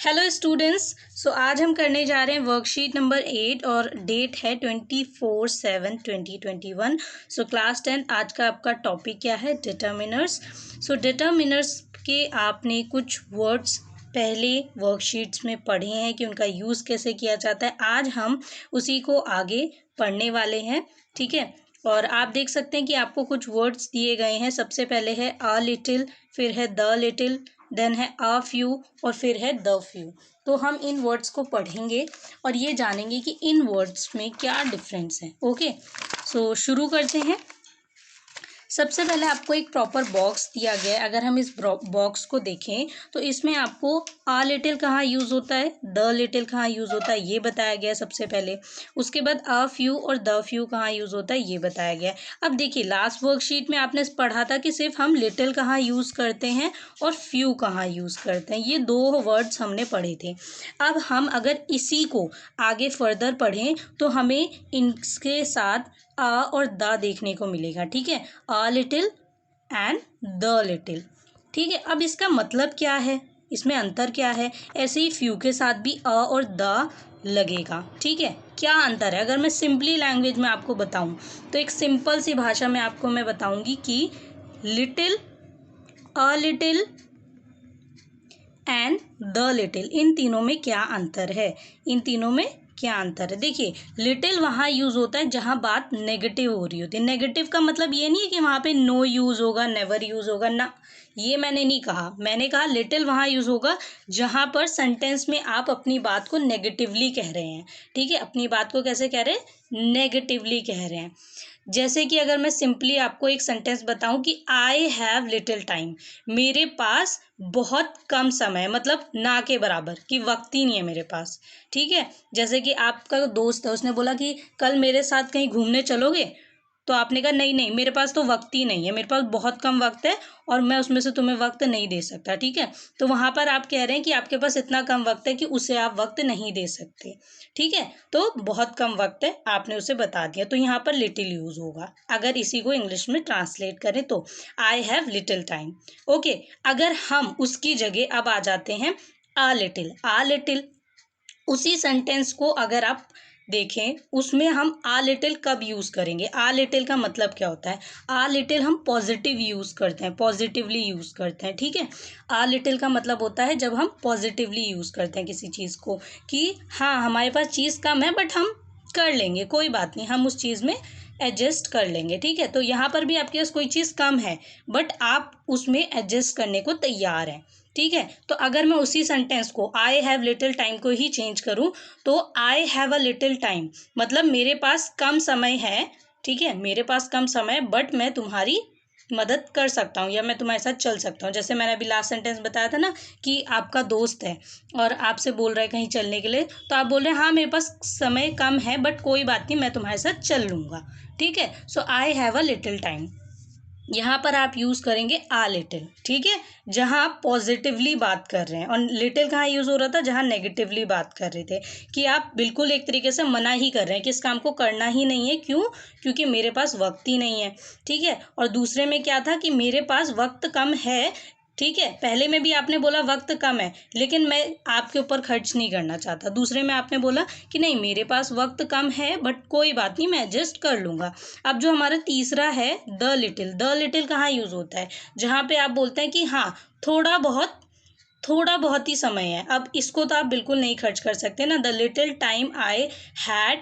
Hello students. आज हम करने जा रहे हैं वर्कशीट नंबर 8 और डेट है 24/7/2021। क्लास 10 आज का आपका टॉपिक क्या है? डिटर्मिनर्स। डिटर्मिनर्स के आपने कुछ वर्ड्स पहले वर्कशीट्स में पढ़े हैं कि उनका यूज़ कैसे किया जाता है। आज हम उसी को आगे पढ़ने वाले हैं, ठीक है। और आप देख सकते हैं कि आपको कुछ वर्ड्स दिए गए हैं। सबसे पहले है अ लिटिल, फिर है द लिटिल, देन है अ फ्यू और फिर है द फ्यू। तो हम इन वर्ड्स को पढ़ेंगे और ये जानेंगे कि इन वर्ड्स में क्या डिफरेंस है। ओके, शुरू करते हैं। सबसे पहले आपको एक प्रॉपर बॉक्स दिया गया है। अगर हम इस बॉक्स को देखें तो इसमें आपको आ लिटिल कहाँ यूज़ होता है, द लिटिल कहाँ यूज़ होता है, ये बताया गया है सबसे पहले। उसके बाद अ फ्यू और द फ्यू कहाँ यूज़ होता है, ये बताया गया है। अब देखिए, लास्ट वर्कशीट में आपने पढ़ा था कि सिर्फ हम लिटिल कहाँ यूज़ करते हैं और फ्यू कहाँ यूज़ करते हैं। ये दो वर्ड्स हमने पढ़े थे। अब हम अगर इसी को आगे फर्दर पढ़ें तो हमें इनके साथ अ और द देखने को मिलेगा, ठीक है। अ लिटिल एंड द लिटिल, ठीक है। अब इसका मतलब क्या है, इसमें अंतर क्या है? ऐसे ही फ्यू के साथ भी अ और द लगेगा, ठीक है। क्या अंतर है? अगर मैं सिंपली लैंग्वेज में आपको बताऊं तो एक सिंपल सी भाषा में आपको मैं बताऊंगी कि little, a little and the little, इन तीनों में क्या अंतर है, इन तीनों में क्या अंतर है। देखिए, लिटिल वहाँ यूज़ होता है जहाँ बात नेगेटिव हो रही होती है। नेगेटिव का मतलब ये नहीं है कि वहाँ पे नो यूज़ होगा, नेवर यूज़ होगा, ना, ये मैंने नहीं कहा। मैंने कहा लिटिल वहाँ यूज़ होगा जहाँ पर सेंटेंस में आप अपनी बात को नेगेटिवली कह रहे हैं, ठीक है। अपनी बात को कैसे कह रहे हैं? नेगेटिवली कह रहे हैं। जैसे कि अगर मैं सिंपली आपको एक सेंटेंस बताऊं कि आई हैव लिटिल टाइम, मेरे पास बहुत कम समय, मतलब ना के बराबर, कि वक्त ही नहीं है मेरे पास, ठीक है। जैसे कि आपका दोस्त है, उसने बोला कि कल मेरे साथ कहीं घूमने चलोगे, तो आपने कहा नहीं नहीं, मेरे पास तो वक्त ही नहीं है, मेरे पास बहुत कम वक्त है और मैं उसमें से तुम्हें वक्त नहीं दे सकता, ठीक है। तो वहाँ पर आप कह रहे हैं कि आपके पास इतना कम वक्त है कि उसे आप वक्त नहीं दे सकते, ठीक है। तो बहुत कम वक्त है, आपने उसे बता दिया, तो यहाँ पर लिटिल यूज़ होगा। अगर इसी को इंग्लिश में ट्रांसलेट करें तो I have little time. Okay, अगर हम उसकी जगह अब आ जाते हैं आ लिटिल। आ लिटिल, उसी सेंटेंस को अगर आप देखें, उसमें हम आ लिटिल कब यूज़ करेंगे? आ लिटिल का मतलब क्या होता है? आ लिटिल हम पॉजिटिव यूज़ करते हैं, पॉजिटिवली यूज़ करते हैं, ठीक है। आ लिटिल का मतलब होता है जब हम पॉजिटिवली यूज़ करते हैं किसी चीज़ को, कि हाँ हमारे पास चीज़ कम है बट हम कर लेंगे, कोई बात नहीं, हम उस चीज़ में एडजस्ट कर लेंगे, ठीक है। तो यहाँ पर भी आपके पास कोई चीज़ कम है बट आप उसमें एडजस्ट करने को तैयार हैं, ठीक है। तो अगर मैं उसी सेंटेंस को आई हैव लिटिल टाइम को ही चेंज करूँ तो आई हैव अ लिटिल टाइम मतलब मेरे पास कम समय है, ठीक है, मेरे पास कम समय बट मैं तुम्हारी मदद कर सकता हूँ या मैं तुम्हारे साथ चल सकता हूँ। जैसे मैंने अभी लास्ट सेंटेंस बताया था ना कि आपका दोस्त है और आपसे बोल रहा है कहीं चलने के लिए, तो आप बोल रहे हैं हाँ मेरे पास समय कम है बट कोई बात नहीं, मैं तुम्हारे साथ चल लूँगा, ठीक है। So I have a little time, यहाँ पर आप यूज़ करेंगे आ लिटिल, ठीक है, जहाँ आप पॉजिटिवली बात कर रहे हैं। और लिटिल कहाँ यूज़ हो रहा था? जहाँ नेगेटिवली बात कर रहे थे, कि आप बिल्कुल एक तरीके से मना ही कर रहे हैं कि इस काम को करना ही नहीं है। क्यों? क्योंकि मेरे पास वक्त ही नहीं है, ठीक है। और दूसरे में क्या था कि मेरे पास वक्त कम है, ठीक है। पहले में भी आपने बोला वक्त कम है लेकिन मैं आपके ऊपर खर्च नहीं करना चाहता। दूसरे में आपने बोला कि नहीं मेरे पास वक्त कम है बट कोई बात नहीं, मैं एडजस्ट कर लूँगा। अब जो हमारा तीसरा है द लिटिल, द लिटिल कहाँ यूज़ होता है? जहाँ पे आप बोलते हैं कि हाँ थोड़ा बहुत ही समय है। अब इसको तो आप बिल्कुल नहीं खर्च कर सकते ना। The little time I had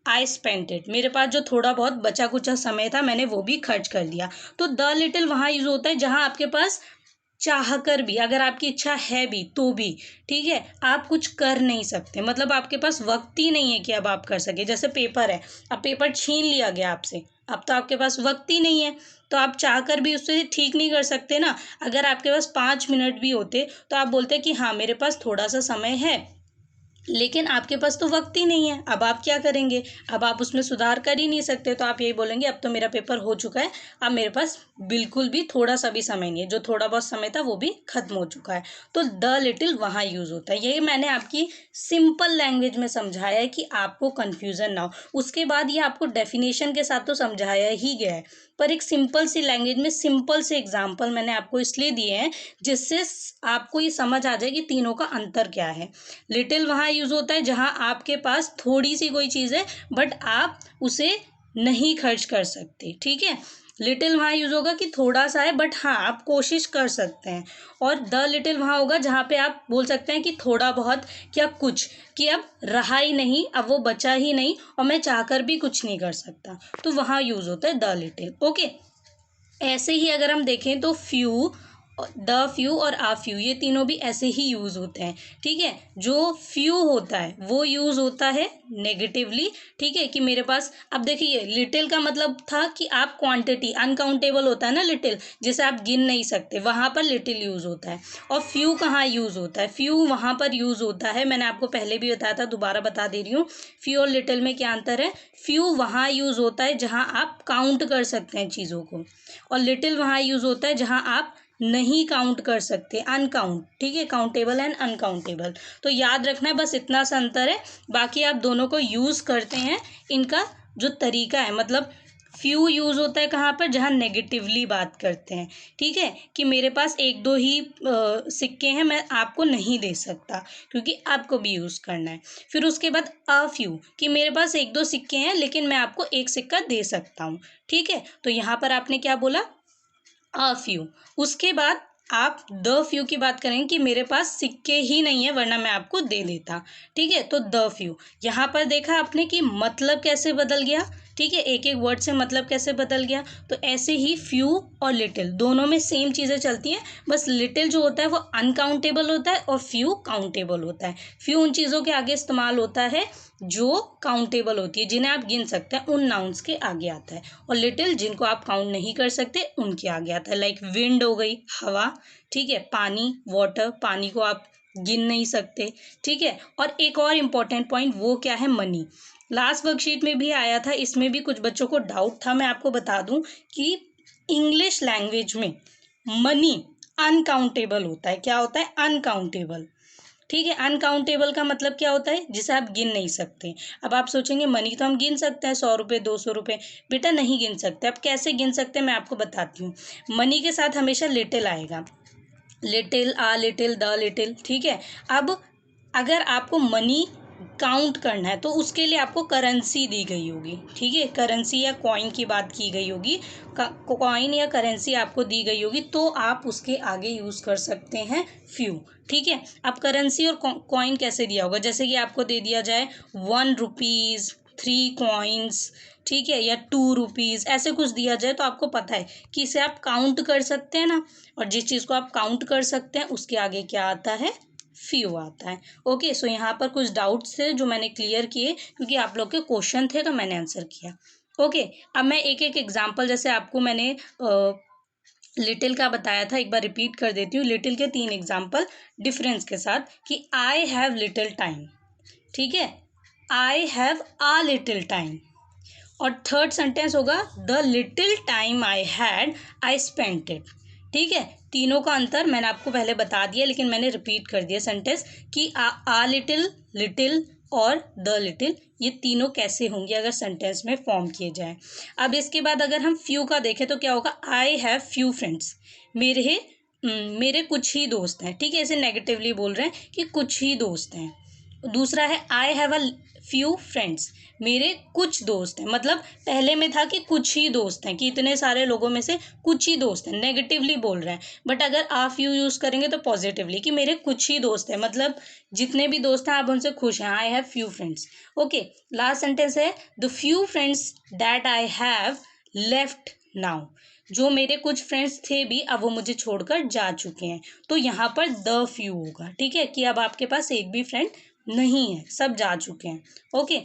I spent it, मेरे पास जो थोड़ा बहुत बचा कुचा समय था मैंने वो भी खर्च कर दिया। तो द लिटिल वहाँ यूज़ होता है जहाँ आपके पास चाह कर भी, अगर आपकी इच्छा है भी तो भी, ठीक है, आप कुछ कर नहीं सकते, मतलब आपके पास वक्त ही नहीं है कि अब आप कर सके। जैसे पेपर है, अब पेपर छीन लिया गया आपसे, अब तो आपके पास वक्त ही नहीं है, तो आप चाह कर भी उससे ठीक नहीं कर सकते ना। अगर आपके पास 5 मिनट भी होते तो आप बोलते कि हाँ मेरे पास थोड़ा सा समय है, लेकिन आपके पास तो वक्त ही नहीं है। अब आप क्या करेंगे? अब आप उसमें सुधार कर ही नहीं सकते, तो आप यही बोलेंगे अब तो मेरा पेपर हो चुका है, अब मेरे पास बिल्कुल भी थोड़ा सा भी समय नहीं है, जो थोड़ा बहुत समय था वो भी खत्म हो चुका है। तो द लिटिल वहाँ यूज़ होता है। यही मैंने आपकी सिंपल लैंग्वेज में समझाया है कि आपको कन्फ्यूज़न ना हो। उसके बाद ये आपको डेफिनेशन के साथ तो समझाया ही गया है पर एक सिंपल सी लैंग्वेज में सिंपल से एग्जाम्पल मैंने आपको इसलिए दिए हैं जिससे आपको ये समझ आ जाए कि तीनों का अंतर क्या है। लिटिल वहाँ यूज़ होता है जहाँ आपके पास थोड़ी सी कोई चीज़ है बट आप उसे नहीं खर्च कर सकते, ठीक है। लिटिल वहाँ यूज़ होगा कि थोड़ा सा है बट हाँ आप कोशिश कर सकते हैं। और द लिटिल वहाँ होगा जहाँ पे आप बोल सकते हैं कि थोड़ा बहुत क्या कुछ, कि अब रहा ही नहीं, अब वो बचा ही नहीं और मैं चाहकर भी कुछ नहीं कर सकता, तो वहाँ यूज़ होता है द लिटिल। ओके, ऐसे ही अगर हम देखें तो फ्यू, द फ्यू और आ फ्यू, ये तीनों भी ऐसे ही यूज़ होते हैं, ठीक है। जो फ्यू होता है वो यूज़ होता है नेगेटिवली, ठीक है, कि मेरे पास, अब देखिए लिटिल का मतलब था कि आप क्वांटिटी, अनकाउंटेबल होता है ना लिटिल, जिसे आप गिन नहीं सकते, वहाँ पर लिटिल यूज़ होता है। और फ्यू कहाँ यूज़ होता है? फ्यू वहाँ पर यूज़ होता है, मैंने आपको पहले भी बताया था, दोबारा बता दे रही हूँ, फ्यू और लिटिल में क्या अंतर है। फ्यू वहाँ यूज़ होता है जहाँ आप काउंट कर सकते हैं चीज़ों को, और लिटिल वहाँ यूज़ होता है जहाँ आप नहीं काउंट कर सकते, अनकाउंट, ठीक है, काउंटेबल एंड अनकाउंटेबल। तो याद रखना है, बस इतना सा अंतर है, बाकी आप दोनों को यूज़ करते हैं। इनका जो तरीका है, मतलब फ्यू यूज़ होता है कहाँ पर, जहाँ नेगेटिवली बात करते हैं, ठीक है, कि मेरे पास एक दो ही सिक्के हैं, मैं आपको नहीं दे सकता क्योंकि आपको भी यूज़ करना है। फिर उसके बाद अ फ्यू, कि मेरे पास एक दो सिक्के हैं लेकिन मैं आपको एक सिक्का दे सकता हूँ, ठीक है। तो यहाँ पर आपने क्या बोला, अ फ्यू। उसके बाद आप द फ्यू की बात करेंगे कि मेरे पास सिक्के ही नहीं है वरना मैं आपको दे देता, ठीक है। तो द फ्यू, यहाँ पर देखा आपने कि मतलब कैसे बदल गया, ठीक है, एक एक वर्ड से मतलब कैसे बदल गया। तो ऐसे ही फ्यू और लिटिल दोनों में सेम चीज़ें चलती हैं, बस लिटिल जो होता है वो अनकाउंटेबल होता है और फ्यू काउंटेबल होता है। फ्यू उन चीज़ों के आगे इस्तेमाल होता है जो काउंटेबल होती है, जिन्हें आप गिन सकते हैं, उन नाउन्स के आगे आता है। और लिटिल जिनको आप काउंट नहीं कर सकते उनके आगे आता है, लाइक विंड हो गई, हवा, ठीक है, पानी, वाटर, पानी को आप गिन नहीं सकते, ठीक है। और एक और इम्पॉर्टेंट पॉइंट, वो क्या है, मनी। लास्ट वर्कशीट में भी आया था, इसमें भी कुछ बच्चों को डाउट था, मैं आपको बता दूं कि इंग्लिश लैंग्वेज में मनी अनकाउंटेबल होता है। क्या होता है? अनकाउंटेबल, ठीक है। अनकाउंटेबल का मतलब क्या होता है? जिसे आप गिन नहीं सकते। अब आप सोचेंगे मनी तो हम गिन सकते हैं, 100 रुपये, 200 रुपये। बेटा नहीं गिन सकते। अब कैसे गिन सकते हैं मैं आपको बताती हूँ। मनी के साथ हमेशा लिटिल आएगा, little, uh little, the little, ठीक है। अब अगर आपको मनी काउंट करना है तो उसके लिए आपको करेंसी दी गई होगी, ठीक है, करेंसी या कॉइन की बात की गई होगी, कॉइन या करेंसी आपको दी गई होगी, तो आप उसके आगे यूज़ कर सकते हैं फ्यू, ठीक है। अब करेंसी और कॉइन कैसे दिया होगा, जैसे कि आपको दे दिया जाए 1 रुपीज़, 3 कॉइन्स, ठीक है, या 2 रुपीज़, ऐसे कुछ दिया जाए तो आपको पता है कि इसे आप काउंट कर सकते हैं ना, और जिस चीज़ को आप काउंट कर सकते हैं उसके आगे क्या आता है? फ्यू आता है। ओके, सो यहाँ पर कुछ डाउट्स थे जो मैंने क्लियर किए क्योंकि आप लोग के क्वेश्चन थे तो मैंने आंसर किया। ओके, अब मैं एक एक एग्जांपल, जैसे आपको मैंने लिटिल का बताया था, एक बार रिपीट कर देती हूँ। लिटिल के 3 एग्जांपल डिफरेंस के साथ, कि आई हैव लिटिल टाइम, ठीक है, आई हैव अ लिटिल टाइम। और थर्ड सेंटेंस होगा the little time I had I spent it, ठीक है। तीनों का अंतर मैंने आपको पहले बता दिया लेकिन मैंने रिपीट कर दिया सेंटेंस, कि आ लिटिल, लिटिल और द लिटिल, ये तीनों कैसे होंगे अगर सेंटेंस में फॉर्म किए जाएं। अब इसके बाद अगर हम फ्यू का देखें तो क्या होगा? आई हैव फ्यू फ्रेंड्स, मेरे कुछ ही दोस्त हैं, ठीक है, इसे नेगेटिवली बोल रहे हैं कि कुछ ही दोस्त हैं। दूसरा है आई हैव अ फ्यू फ्रेंड्स, मेरे कुछ दोस्त हैं, मतलब पहले में था कि कुछ ही दोस्त हैं, कि इतने सारे लोगों में से कुछ ही दोस्त हैं, नेगेटिवली बोल रहे हैं। बट अगर आ फ्यू यूज़ करेंगे तो पॉजिटिवली, कि मेरे कुछ ही दोस्त हैं, मतलब जितने भी दोस्त हैं आप उनसे खुश हैं। I have few friends. Okay, last sentence है the few friends that I have left now, जो मेरे कुछ फ्रेंड्स थे भी अब वो मुझे छोड़कर जा चुके हैं। तो यहाँ पर द फ्यू होगा, ठीक है, कि अब आपके पास एक भी फ्रेंड नहीं है, सब जा चुके हैं। ओके,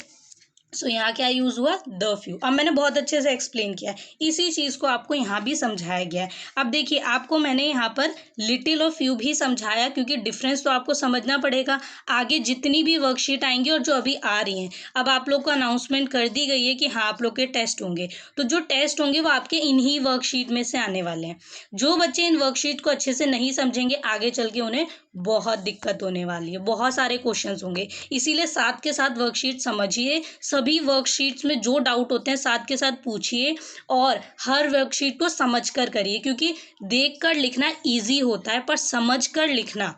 सो यहाँ क्या यूज़ हुआ? The few. अब मैंने बहुत अच्छे से एक्सप्लेन किया है, इसी चीज़ को आपको यहाँ भी समझाया गया है। अब देखिए, आपको मैंने यहाँ पर लिटिल और फ्यू भी समझाया क्योंकि डिफरेंस तो आपको समझना पड़ेगा। आगे जितनी भी वर्कशीट आएंगी और जो अभी आ रही हैं, अब आप लोग को अनाउंसमेंट कर दी गई है कि हाँ आप लोग के टेस्ट होंगे, तो जो टेस्ट होंगे वो आपके इन्हीं वर्कशीट में से आने वाले हैं। जो बच्चे इन वर्कशीट को अच्छे से नहीं समझेंगे आगे चल के उन्हें बहुत दिक्कत होने वाली है, बहुत सारे क्वेश्चंस होंगे, इसीलिए साथ के साथ वर्कशीट समझिए, सभी वर्कशीट्स में जो डाउट होते हैं साथ के साथ पूछिए और हर वर्कशीट को समझ कर करिए, क्योंकि देख कर लिखना ईजी होता है पर समझ कर लिखना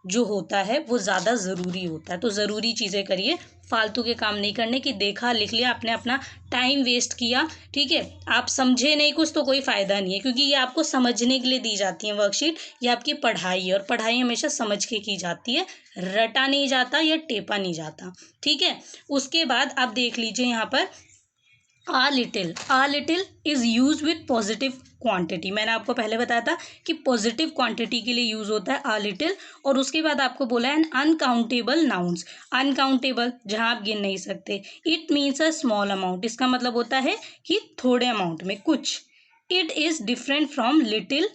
जो होता है वो ज़्यादा ज़रूरी होता है। तो ज़रूरी चीज़ें करिए, फालतू के काम नहीं करने की, देखा लिख लिया, आपने अपना टाइम वेस्ट किया, ठीक है, आप समझे नहीं कुछ तो कोई फ़ायदा नहीं है, क्योंकि ये आपको समझने के लिए दी जाती है वर्कशीट, ये आपकी पढ़ाई है और पढ़ाई हमेशा समझ के की जाती है, रटा नहीं जाता या टेपा नहीं जाता, ठीक है। उसके बाद आप देख लीजिए यहाँ पर a little is use with positive quantity. मैंने आपको पहले बताया था कि पॉजिटिव क्वांटिटी के लिए यूज होता है a little, और उसके बाद आपको बोला है अनकाउंटेबल नाउन्स। अनकाउंटेबल जहां आप गिन नहीं सकते, it means a small amount, इसका मतलब होता है कि थोड़े अमाउंट में कुछ। It is different from little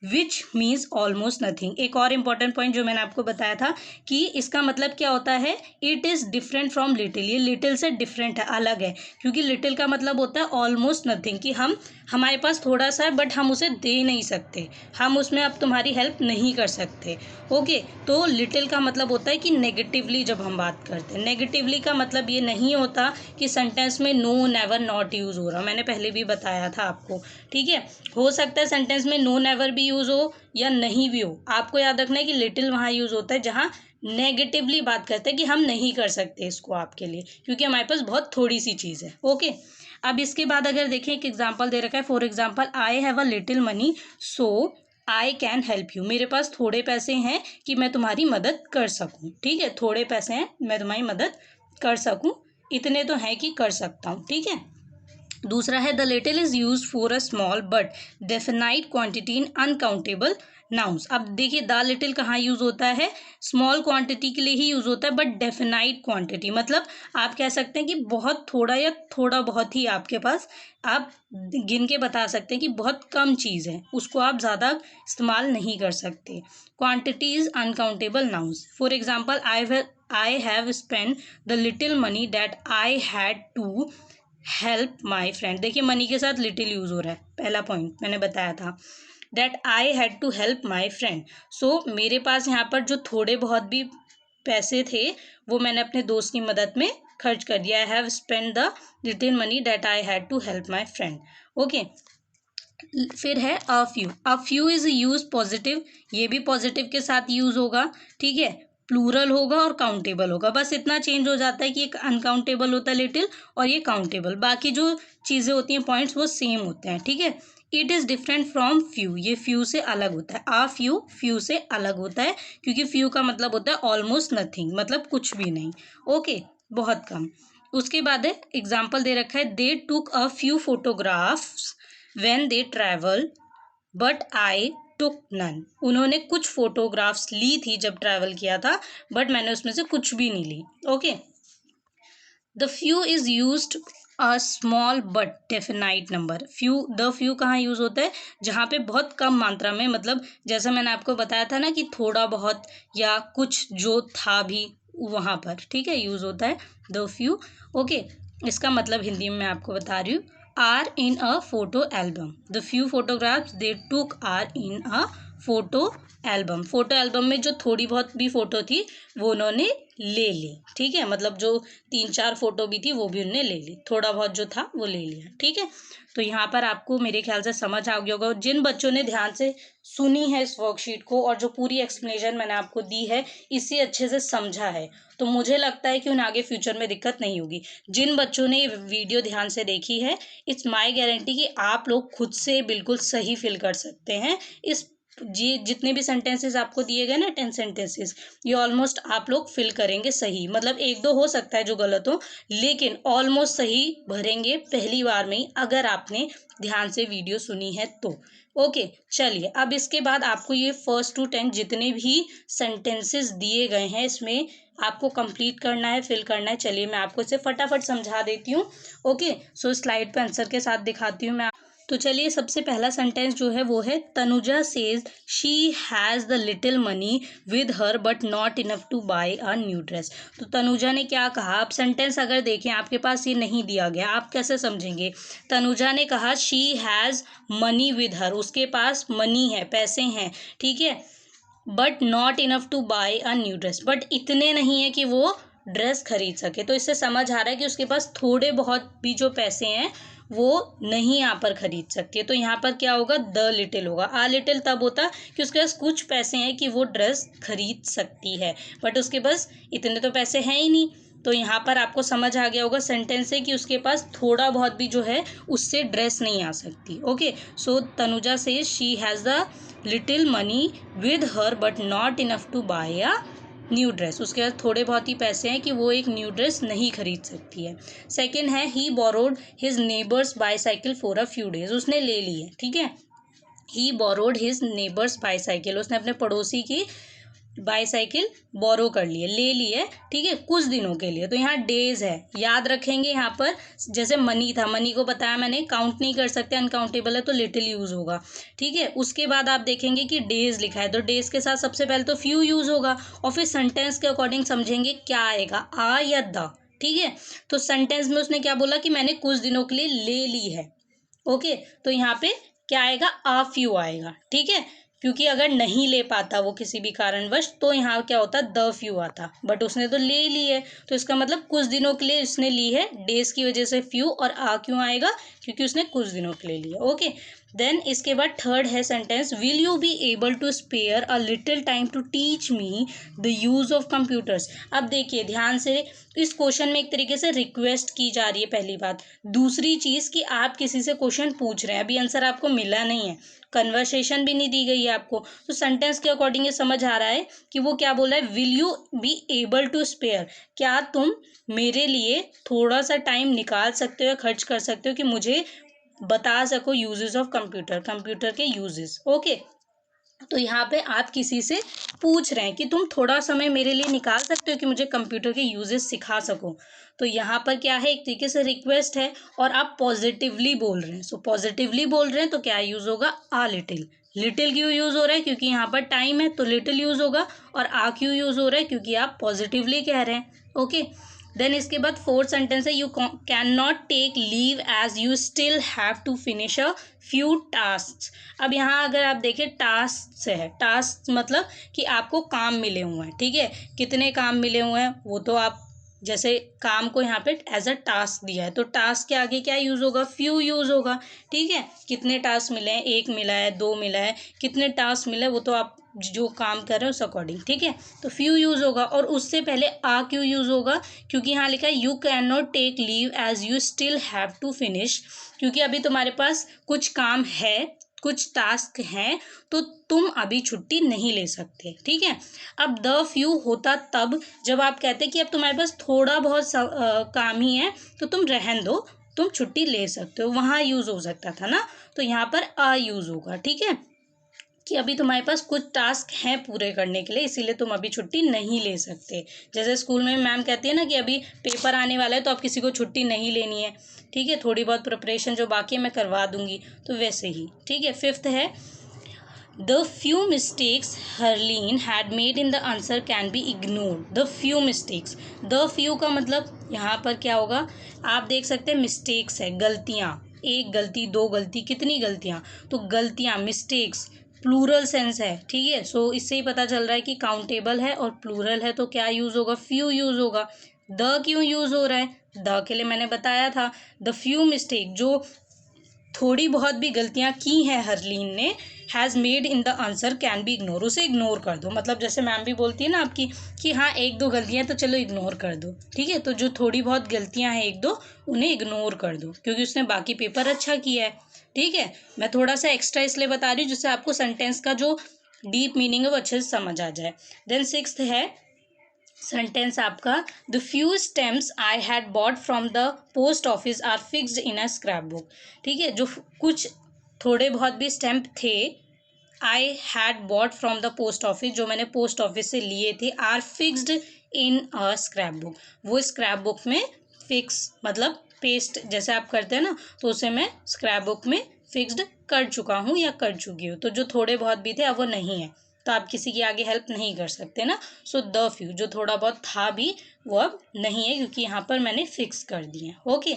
which means almost nothing. एक और इम्पॉर्टेंट पॉइंट जो मैंने आपको बताया था कि इसका मतलब क्या होता है, it is different from little, ये लिटिल से डिफरेंट है, अलग है, क्योंकि लिटिल का मतलब होता है ऑलमोस्ट नथिंग, कि हमारे पास थोड़ा सा है बट हम उसे दे नहीं सकते, हम उसमें अब तुम्हारी हेल्प नहीं कर सकते। ओके, तो लिटिल का मतलब होता है कि नेगेटिवली जब हम बात करते हैं, नेगेटिवली का मतलब ये नहीं होता कि सेंटेंस में नो नेवर नॉट यूज़ हो रहा, मैंने पहले भी बताया था आपको, ठीक है। हो सकता है सेंटेंस में नो नेवर भी यूज़ हो या नहीं भी हो, आपको याद रखना है कि लिटिल वहाँ यूज़ होता है जहाँ नेगेटिवली बात करते हैं कि हम नहीं कर सकते इसको आपके लिए, क्योंकि हमारे पास बहुत थोड़ी सी चीज़ है। ओके, अब इसके बाद अगर देखें, एक एग्जांपल दे रखा है, for example I have a little money so I can help you. मेरे पास थोड़े पैसे हैं कि मैं तुम्हारी मदद कर सकूं, ठीक है, थोड़े पैसे हैं मैं तुम्हारी मदद कर सकूं, इतने तो हैं कि कर सकता हूं, ठीक है। दूसरा है the little is use for a small but definite quantity in uncountable nouns. अब देखिए द लिटिल कहाँ यूज होता है, स्मॉल क्वांटिटी के लिए ही यूज होता है, बट डेफिनाइट क्वांटिटी मतलब आप कह सकते हैं कि बहुत थोड़ा या थोड़ा बहुत ही आपके पास, आप गिन के बता सकते हैं कि बहुत कम चीज़ है, उसको आप ज़्यादा इस्तेमाल नहीं कर सकते। Quantity is uncountable nouns, for example I have spend the little money that I had to help my friend. देखिए मनी के साथ लिटिल यूज हो रहा है, पहला पॉइंट मैंने बताया था, that I had to help my friend. So मेरे पास यहाँ पर जो थोड़े बहुत भी पैसे थे वो मैंने अपने दोस्त की मदद में खर्च कर दिया। I have spend the little money that I had to help my friend. Okay, फिर है a few is use positive, ये भी पॉजिटिव के साथ यूज होगा, ठीक है, प्लूरल होगा और काउंटेबल होगा, बस इतना चेंज हो जाता है कि एक अनकाउंटेबल होता है लिटिल और ये काउंटेबल, बाकी जो चीज़ें होती हैं पॉइंट्स वो सेम होते हैं, ठीक है। It is different from few, ये फ्यू से अलग होता है, आ फ्यू फ्यू से अलग होता है, क्योंकि फ्यू का मतलब होता है ऑलमोस्ट नथिंग, मतलब कुछ भी नहीं। ओके, बहुत कम। उसके बाद है एग्जाम्पल दे रखा है, they took a few photographs when they travel but I took none. उन्होंने कुछ फोटोग्राफ्स ली थी जब ट्रैवल किया था, बट मैंने उसमें से कुछ भी नहीं ली। Okay, the few is used a small but definite number. The few कहाँ यूज होता है, जहाँ पे बहुत कम मात्रा में, मतलब जैसा मैंने आपको बताया था ना कि थोड़ा बहुत या कुछ जो था भी वहाँ पर, ठीक है, यूज होता है द फ्यू। ओके, इसका मतलब हिंदी में मैं आपको बता रही हूँ, are in a photo album, the few photographs they took are in a photo album. Photo album में जो थोड़ी बहुत भी फोटो थी वो उन्होंने ले ली, ठीक है, मतलब जो 3-4 फोटो भी थी वो भी उन्होंने ले ली, थोड़ा बहुत जो था वो ले लिया, ठीक है। तो यहाँ पर आपको मेरे ख्याल से समझ आ गया होगा, जिन बच्चों ने ध्यान से सुनी है इस वर्कशीट को और जो पूरी एक्सप्लेनेशन मैंने आपको दी है इसे अच्छे से समझा है, तो मुझे लगता है कि उन्हें आगे फ्यूचर में दिक्कत नहीं होगी। जिन बच्चों ने वीडियो ध्यान से देखी है, इट्स माई गारंटी कि आप लोग खुद से बिल्कुल सही फिल कर सकते हैं इस जी, जितने भी सेंटेंसेस आपको दिए गए ना 10 सेंटेंसेस, ये ऑलमोस्ट आप लोग फिल करेंगे सही, मतलब एक दो हो सकता है जो गलत हो, लेकिन ऑलमोस्ट सही भरेंगे पहली बार में ही, अगर आपने ध्यान से वीडियो सुनी है तो। ओके, चलिए अब इसके बाद आपको ये 1 to 10 जितने भी सेंटेंसेस दिए गए हैं इसमें आपको कंप्लीट करना है, फिल करना है। चलिए मैं आपको इसे फटाफट समझा देती हूँ। ओके, सो स्लाइड पे आंसर के साथ दिखाती हूँ मैं। तो चलिए सबसे पहला सेंटेंस जो है वो है, Tanuja says she has the little money with her but not enough to buy a new dress. तो तनुजा ने क्या कहा, आप सेंटेंस अगर देखें आपके पास ये नहीं दिया गया, आप कैसे समझेंगे। तनुजा ने कहा she has money with her, उसके पास मनी है, पैसे हैं, ठीक है, but not enough to buy a new dress, but इतने नहीं है कि वो ड्रेस खरीद सके। तो इससे समझ आ रहा है कि उसके पास थोड़े बहुत भी जो पैसे हैं वो नहीं यहाँ पर खरीद सकती है। तो यहाँ पर क्या होगा, द लिटिल होगा। आ लिटिल तब होता कि उसके पास कुछ पैसे हैं कि वो ड्रेस खरीद सकती है, बट उसके पास इतने तो पैसे हैं ही नहीं। तो यहाँ पर आपको समझ आ गया होगा सेंटेंस से कि उसके पास थोड़ा बहुत भी जो है उससे ड्रेस नहीं आ सकती। Okay, so Tanuja says she has the little money with her but not enough to buy a new dress. उसके पास थोड़े बहुत ही पैसे हैं कि वो एक न्यू ड्रेस नहीं खरीद सकती है। सेकंड है he borrowed his neighbour's bicycle for a few days. उसने ले ली है, ठीक है। He borrowed his neighbour's bicycle, उसने अपने पड़ोसी की बाईसाइकिल बोरो कर लिए, ले लिए, ठीक है, कुछ दिनों के लिए। तो यहाँ डेज है, याद रखेंगे यहाँ पर। जैसे मनी था, मनी को बताया मैंने काउंट नहीं कर सकते, अनकाउंटेबल है, तो लिटिल यूज होगा, ठीक है। उसके बाद आप देखेंगे कि डेज लिखा है, तो डेज के साथ सबसे पहले तो फ्यू यूज होगा, और फिर सेंटेंस के अकॉर्डिंग समझेंगे क्या आएगा, आ या द, ठीक है। तो सेंटेंस में उसने क्या बोला कि मैंने कुछ दिनों के लिए ले ली है। ओके, तो यहाँ पे क्या आएगा, आ फ्यू आएगा, ठीक है। क्योंकि अगर नहीं ले पाता वो किसी भी कारणवश, तो यहाँ क्या होता, द फ्यू आता, बट उसने तो ले ली है, तो इसका मतलब कुछ दिनों के लिए उसने ली है, डेज की वजह से फ्यू, और आ क्यों आएगा, क्योंकि उसने कुछ दिनों के लिए लिया। ओके, देन इसके बाद थर्ड है sentence, will you be able to spare a little time to teach me the use of computers. अब देखिए ध्यान से, इस क्वेश्चन में एक तरीके से रिक्वेस्ट की जा रही है, पहली बात। दूसरी चीज कि आप किसी से क्वेश्चन पूछ रहे हैं, अभी आंसर आपको मिला नहीं है, कन्वर्सेशन भी नहीं दी गई है आपको, तो सेंटेंस के अकॉर्डिंग ये समझ आ रहा है कि वो क्या बोल रहा है, will you be able to spare, क्या तुम मेरे लिए थोड़ा सा टाइम निकाल सकते हो या खर्च कर सकते हो कि मुझे बता सको यूजेस ऑफ कंप्यूटर, कंप्यूटर के यूजेस। ओके, तो यहाँ पे आप किसी से पूछ रहे हैं कि तुम थोड़ा समय मेरे लिए निकाल सकते हो कि मुझे कंप्यूटर के यूजेस सिखा सको। तो यहाँ पर क्या है, एक तरीके से रिक्वेस्ट है, और आप पॉजिटिवली बोल रहे हैं। सो पॉजिटिवली बोल रहे हैं तो क्या यूज होगा, आ लिटिल। लिटिल क्यों यूज हो रहा है, क्योंकि यहाँ पर टाइम है, तो लिटिल यूज होगा। और आ क्यों यूज हो रहा है, क्योंकि आप पॉजिटिवली कह रहे हैं। ओके, देन इसके बाद फोर्थ सेंटेंस है, you can not take leave as you still have to finish a few task. अब यहाँ अगर आप देखें, टास्क से है, टास्क मतलब कि आपको काम मिले हुए हैं, ठीक है। कितने काम मिले हुए हैं वो तो आप, जैसे काम को यहाँ पे एज अ टास्क दिया है, तो टास्क के आगे क्या यूज होगा, फ्यू यूज होगा, ठीक है। कितने टास्क मिले हैं, एक मिला है, दो मिला है, कितने टास्क मिले वो तो आप जो काम कर रहे हो उस अकॉर्डिंग, ठीक है। तो फ्यू यूज होगा, और उससे पहले आ क्यों यूज होगा, क्योंकि यहाँ लिखा है you can not take leave as you still have to finish, क्योंकि अभी तुम्हारे पास कुछ काम है, कुछ टास्क हैं, तो तुम अभी छुट्टी नहीं ले सकते, ठीक है। अब द फ्यू होता तब जब आप कहते कि अब तुम्हारे पास थोड़ा बहुत काम ही है, तो तुम रहन दो, तुम छुट्टी ले सकते हो, वहाँ यूज हो सकता था ना। तो यहाँ पर आ यूज होगा, ठीक है, कि अभी तुम्हारे पास कुछ टास्क हैं पूरे करने के लिए, इसीलिए तुम अभी छुट्टी नहीं ले सकते। जैसे स्कूल में मैम कहती है ना कि अभी पेपर आने वाला है, तो अब किसी को छुट्टी नहीं लेनी है, ठीक है, थोड़ी बहुत प्रिपरेशन जो बाकी है मैं करवा दूंगी, तो वैसे ही, ठीक है। फिफ्थ है, the few mistakes Harleen had made in the answer can be ignored. The few mistakes, the few का मतलब यहाँ पर क्या होगा, आप देख सकते हैं मिस्टेक्स है, गलतियाँ, एक गलती, दो गलती, कितनी गलतियाँ, तो गलतियाँ, मिस्टेक्स, प्लूरल सेंस है, ठीक है। सो इससे ही पता चल रहा है कि काउंटेबल है और प्लूरल है, तो क्या यूज होगा, फ्यू यूज होगा। द क्यों यूज हो रहा है, द के लिए मैंने बताया था, द फ्यू मिस्टेक, जो थोड़ी बहुत भी गलतियां की हैं हरलीन ने, has made in the answer can be ignore, उसे इग्नोर कर दो। मतलब जैसे मैम भी बोलती है ना आपकी कि हाँ एक दो गलतियां तो चलो इग्नोर कर दो, ठीक है। तो जो थोड़ी बहुत गलतियां हैं एक दो, उन्हें इग्नोर कर दो, क्योंकि उसने बाकी पेपर अच्छा किया है, ठीक है। मैं थोड़ा सा एक्स्ट्रा इसलिए बता रही हूँ जिससे आपको सेंटेंस का जो डीप मीनिंग है वो अच्छे से समझ आ जाए। देन सिक्स्थ है सेंटेंस आपका, the few stamps I had bought from the post office are fixed in a scrapbook, ठीक है। जो कुछ थोड़े बहुत भी स्टैम्प थे, I had bought from the post office, जो मैंने पोस्ट ऑफिस से लिए थे, are fixed in a scrapbook, वो स्क्रैप बुक में फिक्स मतलब पेस्ट जैसे आप करते हैं ना, तो उसे मैं स्क्रैप बुक में फिक्स्ड कर चुका हूँ या कर चुकी हूँ। तो जो थोड़े बहुत भी थे अब वो नहीं है, तो आप किसी की आगे हेल्प नहीं कर सकते ना। सो द फ्यू, जो थोड़ा बहुत था भी वो अब नहीं है, क्योंकि यहाँ पर मैंने फिक्स कर दिए। ओके,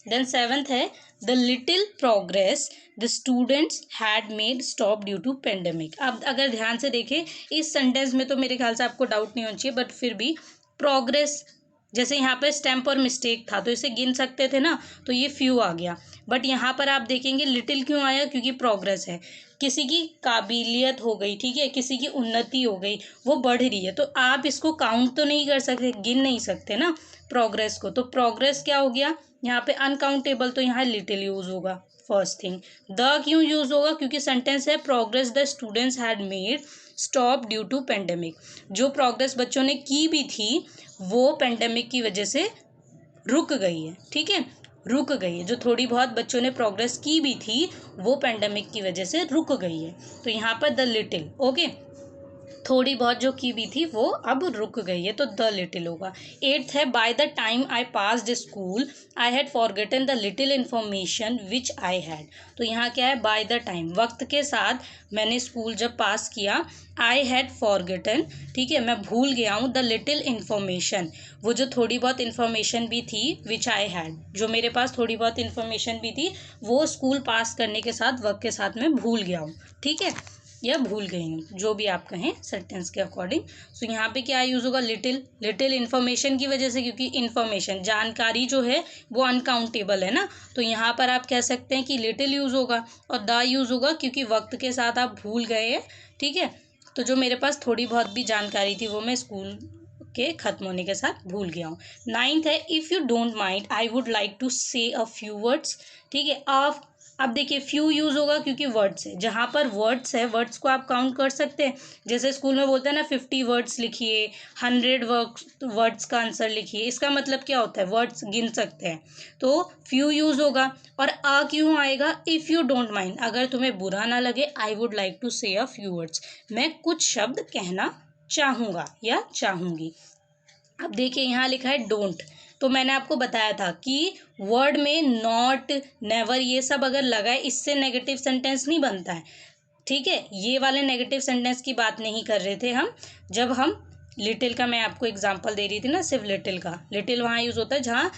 देन सेवंथ है the little progress the students had made stop due to pandemic. अब अगर ध्यान से देखें इस सेंटेंस में तो मेरे ख्याल से आपको डाउट नहीं होना चाहिए, बट फिर भी प्रोग्रेस, जैसे यहाँ पर स्टैम्प और मिस्टेक था तो इसे गिन सकते थे ना, तो ये फ्यू आ गया। बट यहाँ पर आप देखेंगे लिटिल क्यों आया, क्योंकि प्रोग्रेस है, किसी की काबिलियत हो गई, ठीक है, किसी की उन्नति हो गई, वो बढ़ रही है, तो आप इसको काउंट तो नहीं कर सकते, गिन नहीं सकते ना प्रोग्रेस को। तो प्रोग्रेस क्या हो गया यहाँ पे अनकाउंटेबल, तो यहाँ लिटिल यूज होगा फर्स्ट थिंग। द क्यों यूज होगा, क्योंकि सेंटेंस है progress the students had made stop due to pandemic. जो प्रोग्रेस बच्चों ने की भी थी वो पेंडेमिक की वजह से रुक गई है, ठीक है, रुक गई है। जो थोड़ी बहुत बच्चों ने प्रोग्रेस की भी थी वो पेंडेमिक की वजह से रुक गई है। तो यहाँ पर द लिटिल, ओके, थोड़ी बहुत जो की भी थी वो अब रुक गई है, तो द लिटिल होगा। एट्थ है by the time I passed school I had forgotten the little information which I had. तो यहाँ क्या है, बाय द टाइम, वक्त के साथ मैंने स्कूल जब पास किया, आई हैड फॉरगेटन, ठीक है, मैं भूल गया हूँ, द लिटिल इन्फॉर्मेशन, वो जो थोड़ी बहुत इन्फॉर्मेशन भी थी, विच आई हैड, जो मेरे पास थोड़ी बहुत इन्फॉर्मेशन भी थी वो स्कूल पास करने के साथ वक्त के साथ मैं भूल गया हूँ, ठीक है, या भूल गई हूँ, जो भी आप कहें सेंटेंस के अकॉर्डिंग। सो यहाँ पे क्या यूज़ होगा, लिटिल, लिटिल इन्फॉर्मेशन की वजह से, क्योंकि इन्फॉर्मेशन जानकारी जो है वो अनकाउंटेबल है ना, तो यहाँ पर आप कह सकते हैं कि लिटिल यूज़ होगा, और द यूज़ होगा क्योंकि वक्त के साथ आप भूल गए हैं, ठीक है, तो जो मेरे पास थोड़ी बहुत भी जानकारी थी वो मैं स्कूल के ख़त्म होने के साथ भूल गया हूँ। नाइन्थ है if you don't mind I would like to say a few words, ठीक है। अब देखिए फ्यू यूज़ होगा क्योंकि वर्ड्स है, जहाँ पर वर्ड्स है वर्ड्स को आप काउंट कर सकते हैं, जैसे स्कूल में बोलते हैं ना 50 वर्ड्स लिखिए, 100 वर्ड्स का आंसर लिखिए, इसका मतलब क्या होता है, वर्ड्स गिन सकते हैं, तो फ्यू यूज़ होगा। और आ क्यों आएगा, इफ़ यू डोंट माइंड, अगर तुम्हें बुरा ना लगे, आई would like to say a few words, मैं कुछ शब्द कहना चाहूँगा या चाहूँगी। अब देखिए यहाँ लिखा है डोंट, तो मैंने आपको बताया था कि वर्ड में नॉट, नेवर ये सब अगर लगा है इससे नेगेटिव सेंटेंस नहीं बनता है, ठीक है, ये वाले नेगेटिव सेंटेंस की बात नहीं कर रहे थे हम, जब हम लिटिल का मैं आपको एग्जांपल दे रही थी ना, सिर्फ लिटिल का, लिटिल वहाँ यूज़ होता है जहाँ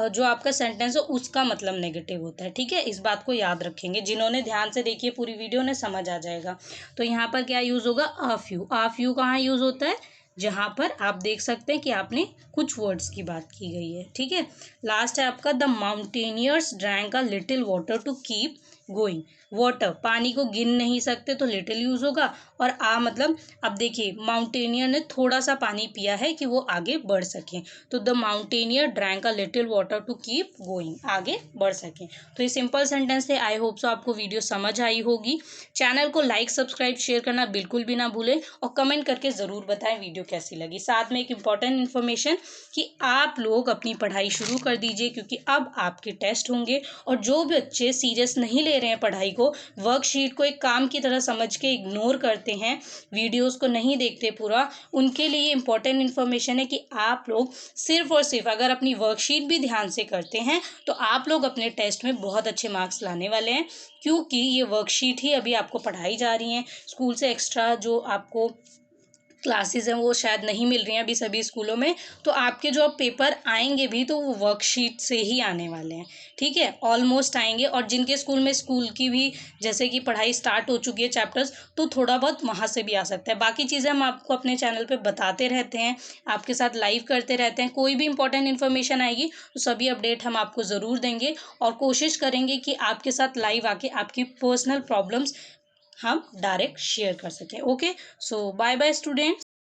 जो आपका सेंटेंस है उसका मतलब नेगेटिव होता है, ठीक है, इस बात को याद रखेंगे, जिन्होंने ध्यान से देखी है पूरी वीडियो ने समझ आ जाएगा। तो यहाँ पर क्या यूज़ होगा, आ फ्यू, आ फ्यू कहाँ यूज़ होता है, जहाँ पर आप देख सकते हैं कि आपने कुछ वर्ड्स की बात की गई है, ठीक है। लास्ट है आपका the mountaineers drank a little water to keep going, water, पानी को गिन नहीं सकते तो लिटिल यूज़ होगा, और आ मतलब, अब देखिए माउंटेनियर ने थोड़ा सा पानी पिया है कि वो आगे बढ़ सकें, तो the mountaineer drank a little water to keep going, आगे बढ़ सकें। तो ये सिंपल सेंटेंस थे, आई होप सो आपको वीडियो समझ आई होगी। चैनल को लाइक सब्सक्राइब शेयर करना बिल्कुल भी ना भूलें, और कमेंट करके ज़रूर बताएं वीडियो कैसी लगी। साथ में एक इम्पॉर्टेंट इन्फॉर्मेशन कि आप लोग अपनी पढ़ाई शुरू कर दीजिए, क्योंकि अब आपके टेस्ट होंगे, और जो बच्चे सीरियस नहीं ले रहे हैं पढ़ाई को, वर्कशीट को एक काम की तरह समझ के इग्नोर करते हैं, वीडियोस को नहीं देखते पूरा, उनके लिए इम्पोर्टेंट इन्फॉर्मेशन है कि आप लोग सिर्फ और सिर्फ अगर अपनी वर्कशीट भी ध्यान से करते हैं तो आप लोग अपने टेस्ट में बहुत अच्छे मार्क्स लाने वाले हैं, क्योंकि ये वर्कशीट ही अभी आपको पढ़ाई जा रही हैं। स्कूल से एक्स्ट्रा जो आपको क्लासेस हैं वो शायद नहीं मिल रही हैं अभी सभी स्कूलों में, तो आपके जो अब पेपर आएंगे भी तो वो वर्कशीट से ही आने वाले हैं, ठीक है, ऑलमोस्ट आएंगे। और जिनके स्कूल में स्कूल की भी जैसे कि पढ़ाई स्टार्ट हो चुकी है चैप्टर्स, तो थोड़ा बहुत वहाँ से भी आ सकता है। बाकी चीज़ें हम आपको अपने चैनल पे बताते रहते हैं, आपके साथ लाइव करते रहते हैं, कोई भी इंपॉर्टेंट इन्फॉर्मेशन आएगी तो सभी अपडेट हम आपको ज़रूर देंगे, और कोशिश करेंगे कि आपके साथ लाइव आके आपकी पर्सनल प्रॉब्लम्स हम डायरेक्ट शेयर कर सकें। ओके, सो बाय बाय स्टूडेंट्स।